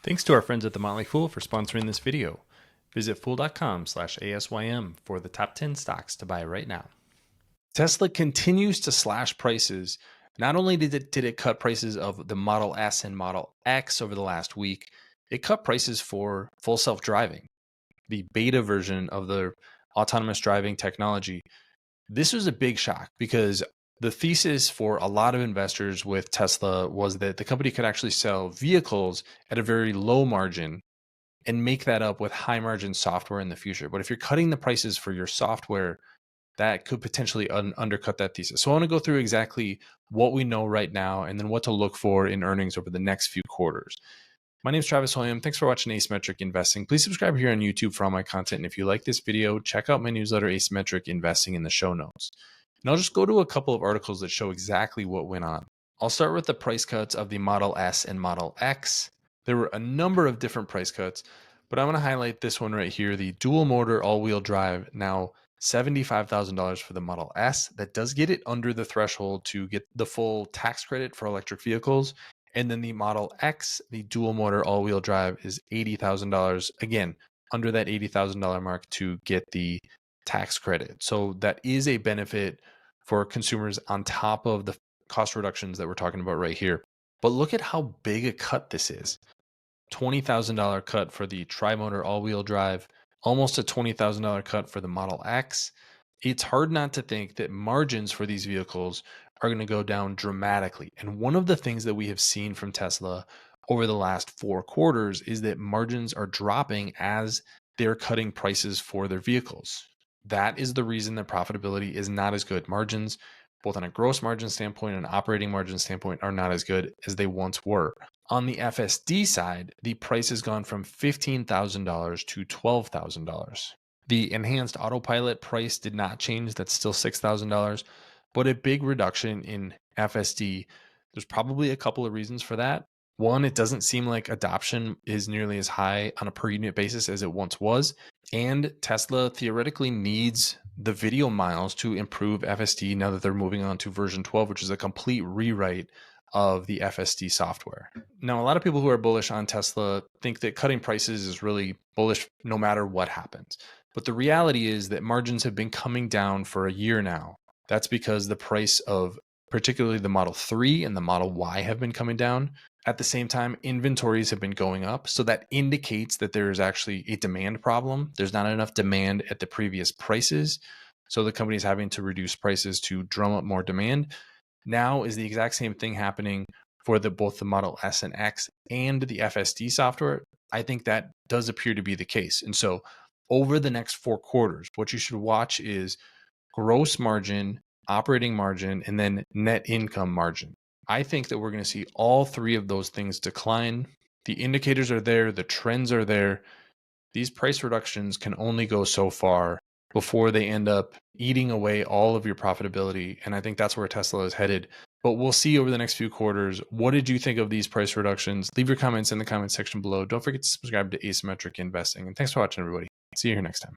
Thanks to our friends at The Motley Fool for sponsoring this video. Visit fool.com/ASYM for the top 10 stocks to buy right now. Tesla continues to slash prices. Not only did it cut prices of the Model S and Model X over the last week, it cut prices for full self-driving, the beta version of the autonomous driving technology. This was a big shock because the thesis for a lot of investors with Tesla was that the company could actually sell vehicles at a very low margin and make that up with high margin software in the future. But if you're cutting the prices for your software, that could potentially undercut that thesis. So I want to go through exactly what we know right now and then what to look for in earnings over the next few quarters. My name is Travis William. Thanks for watching Asymmetric Investing. Please subscribe here on YouTube for all my content. And if you like this video, check out my newsletter, Asymmetric Investing, in the show notes. And I'll just go to a couple of articles that show exactly what went on. I'll start with the price cuts of the Model S and Model X. There were a number of different price cuts, but I'm going to highlight this one right here, the dual motor all-wheel drive, now $75,000 for the Model S. That does get it under the threshold to get the full tax credit for electric vehicles. And then the Model X, the dual motor all-wheel drive, is $80,000, again, under that $80,000 mark to get the tax credit. So that is a benefit for consumers on top of the cost reductions that we're talking about right here. But look at how big a cut this is. $20,000 cut for the tri-motor all-wheel drive, almost a $20,000 cut for the Model X. It's hard not to think that margins for these vehicles are going to go down dramatically. And one of the things that we have seen from Tesla over the last 4 quarters is that margins are dropping as they're cutting prices for their vehicles. That is the reason that profitability is not as good. Margins, both on a gross margin standpoint and an operating margin standpoint, are not as good as they once were. On the FSD side, the price has gone from $15,000 to $12,000. The enhanced autopilot price did not change. That's still $6,000, but a big reduction in FSD. There's probably a couple of reasons for that. One, it doesn't seem like adoption is nearly as high on a per unit basis as it once was. And Tesla theoretically needs the video miles to improve FSD now that they're moving on to version 12, which is a complete rewrite of the FSD software. Now, a lot of people who are bullish on Tesla think that cutting prices is really bullish no matter what happens. But the reality is that margins have been coming down for a year now. That's because the price of particularly the Model 3 and the Model Y have been coming down. At the same time, inventories have been going up. So that indicates that there is actually a demand problem. There's not enough demand at the previous prices. So the company is having to reduce prices to drum up more demand. Now is the exact same thing happening for both the Model S and X and the FSD software. I think that does appear to be the case. And so over the next 4 quarters, what you should watch is gross margin, operating margin, and then net income margin. I think that we're going to see all 3 of those things decline. The indicators are there, the trends are there. These price reductions can only go so far before they end up eating away all of your profitability. And I think that's where Tesla is headed. But we'll see over the next few quarters. What did you think of these price reductions? Leave your comments in the comment section below. Don't forget to subscribe to Asymmetric Investing. And thanks for watching, everybody. See you here next time.